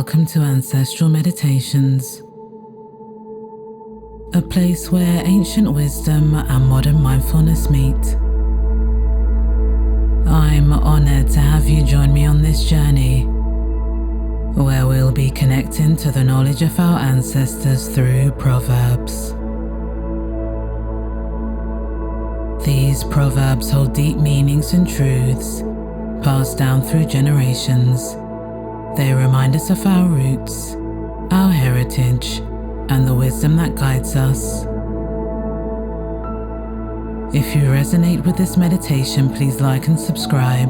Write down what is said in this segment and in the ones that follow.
Welcome to Ancestral Meditations, a place where ancient wisdom and modern mindfulness meet. I'm honored to have you join me on this journey, where we'll be connecting to the knowledge of our ancestors through Proverbs. These proverbs hold deep meanings and truths passed down through generations. They remind us of our roots, our heritage, and the wisdom that guides us. If you resonate with this meditation, please like and subscribe.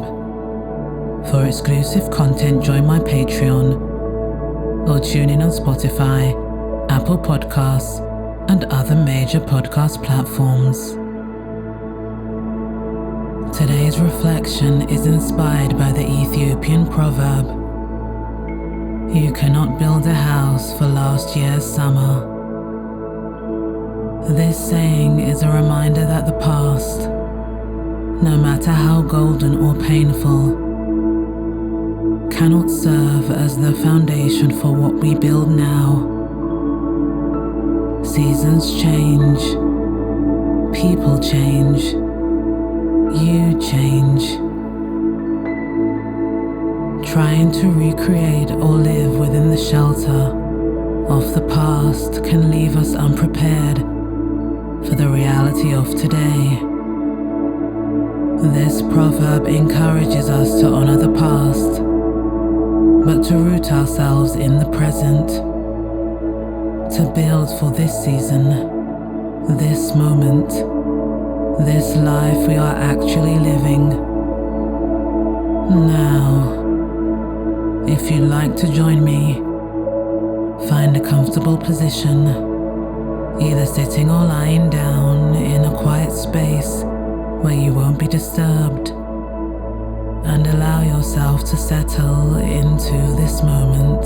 For exclusive content, join my Patreon or tune in on Spotify, Apple Podcasts, and other major podcast platforms. Today's reflection is inspired by the Ethiopian proverb, "You cannot build a house for last year's summer." This saying is a reminder that the past, no matter how golden or painful, cannot serve as the foundation for what we build now. Seasons change, people change, you change. Trying to recreate or live within the shelter of the past can leave us unprepared for the reality of today. This proverb encourages us to honor the past, but to root ourselves in the present, to build for this season, this moment, this life we are actually living now. If you'd like to join me, find a comfortable position, either sitting or lying down in a quiet space where you won't be disturbed, and allow yourself to settle into this moment.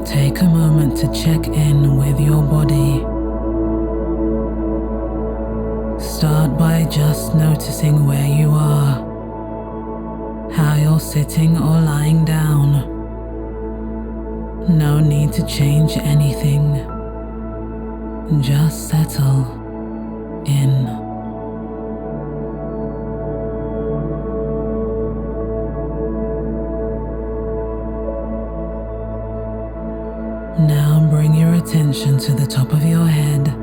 Take a moment to check in with your body. Start by just noticing where you are, how you're sitting or lying down. No need to change anything. Just settle in. Now bring your attention to the top of your head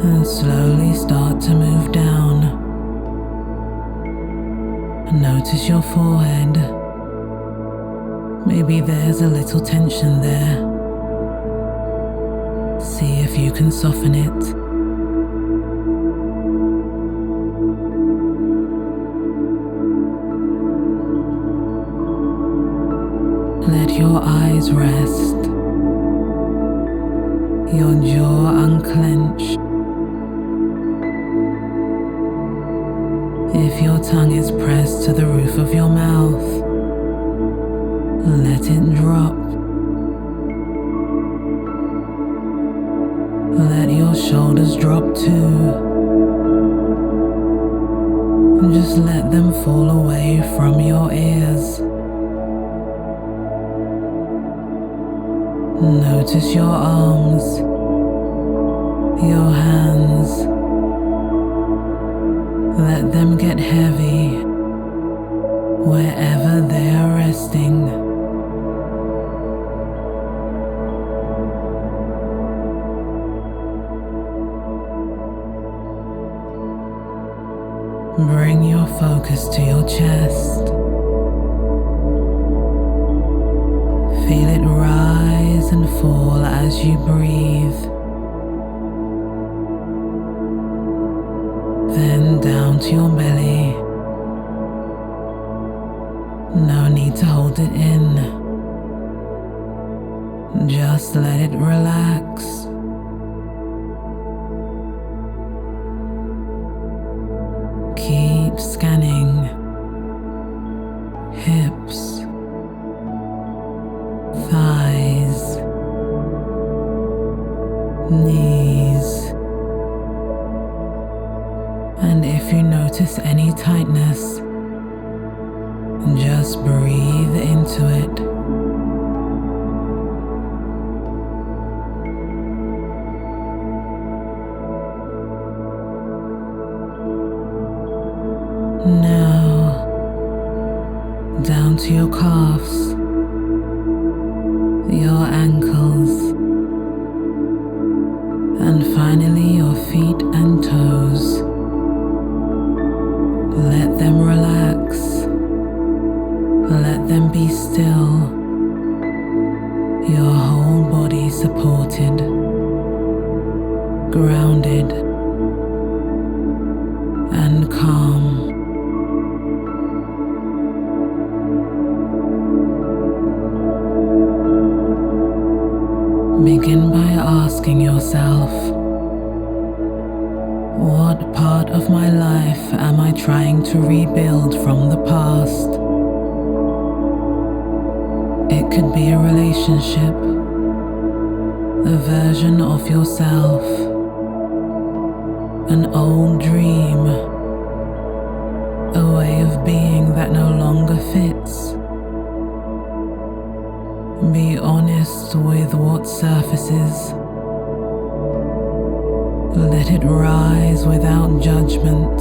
and slowly start to move down. Notice your forehead. Maybe there's a little tension there. See if you can soften it. Let your eyes rest, your jaw unclench. If your tongue is pressed to the roof of your mouth, let it drop. Let your shoulders drop too. Just let them fall away from your ears. Notice your arms, your hands. Let them get heavy wherever they are resting. Bring your focus to your chest. Feel it rise and fall as you breathe. Then down to your belly. No need to hold it in. Just let it relax. Keep scanning. Hips, thighs, knees, tightness. Just breathe into it. Now, down to your calves, your ankles, and finally your feet and toes. Let them relax. Let them be still. Your whole body supported, grounded, and calm. Begin by asking yourself, what part of my life am I trying to rebuild from the past? It could be a relationship, a version of yourself, an old dream, a way of being that no longer fits. Be honest with what surfaces. Let it rise without judgment.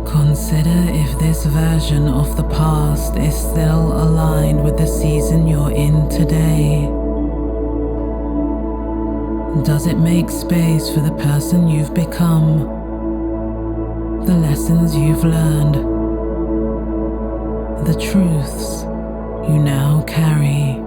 Consider if this version of the past is still aligned with the season you're in today. Does it make space for the person you've become, the lessons you've learned, the truths you now carry?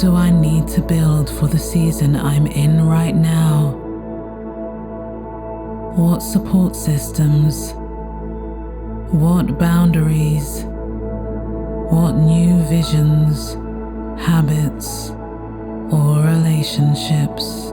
do I need to build for the season I'm in right now? What support systems? What boundaries? What new visions, habits, or relationships?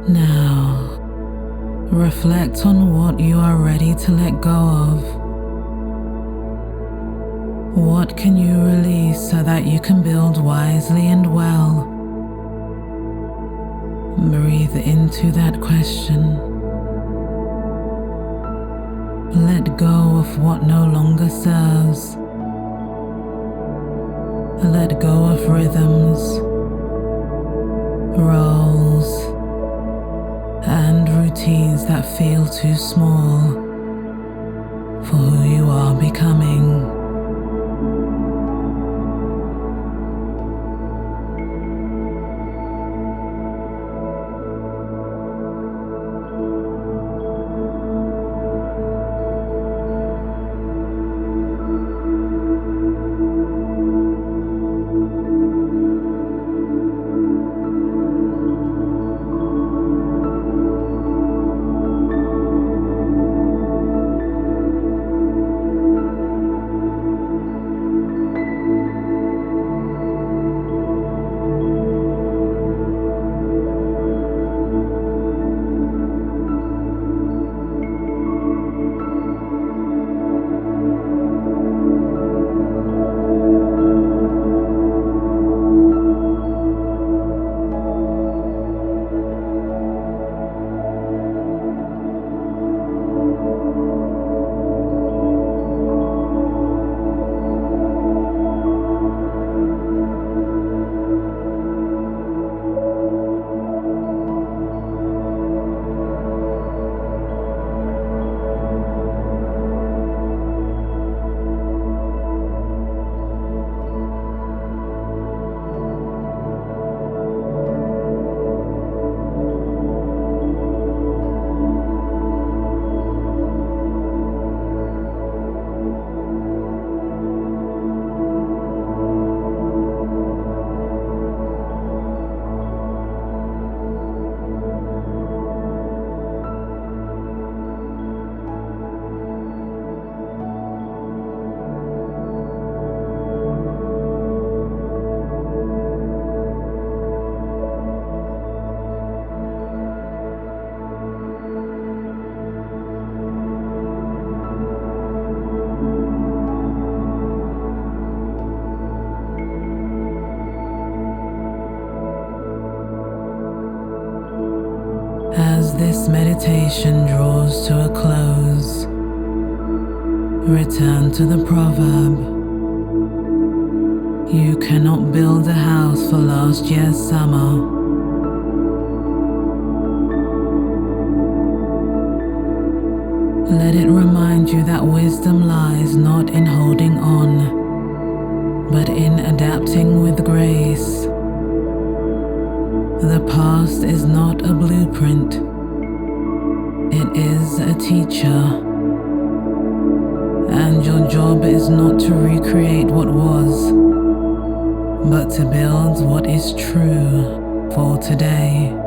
Now, reflect on what you are ready to let go of. What can you release so that you can build wisely and well? Breathe into that question. Let go of what no longer serves. Let go of rhythms, roles, and routines that feel too small for who you are becoming. this meditation draws to a close, return to the proverb. You cannot build a house for last year's summer. Let it remind you that wisdom lies not in holding on, but in adapting with grace. The past is not a blueprint, it is a teacher. And your job is not to recreate what was, but to build what is true for today.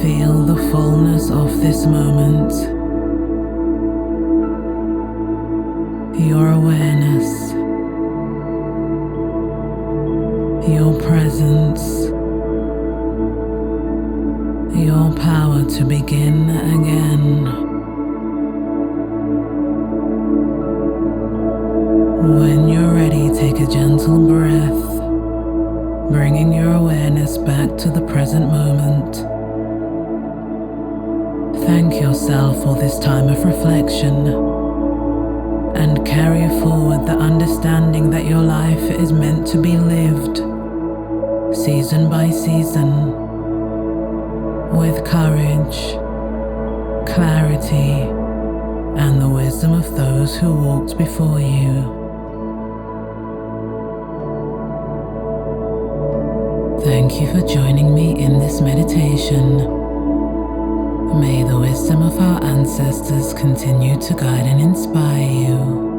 Feel the fullness of this moment, your awareness, your presence, your power to begin again. When you're ready, take a gentle breath, bringing your awareness back to the present moment. Thank yourself for this time of reflection and carry forward the understanding that your life is meant to be lived, season by season, with courage, clarity, and the wisdom of those who walked before you. Thank you for joining me in this meditation. May the wisdom of our ancestors continue to guide and inspire you.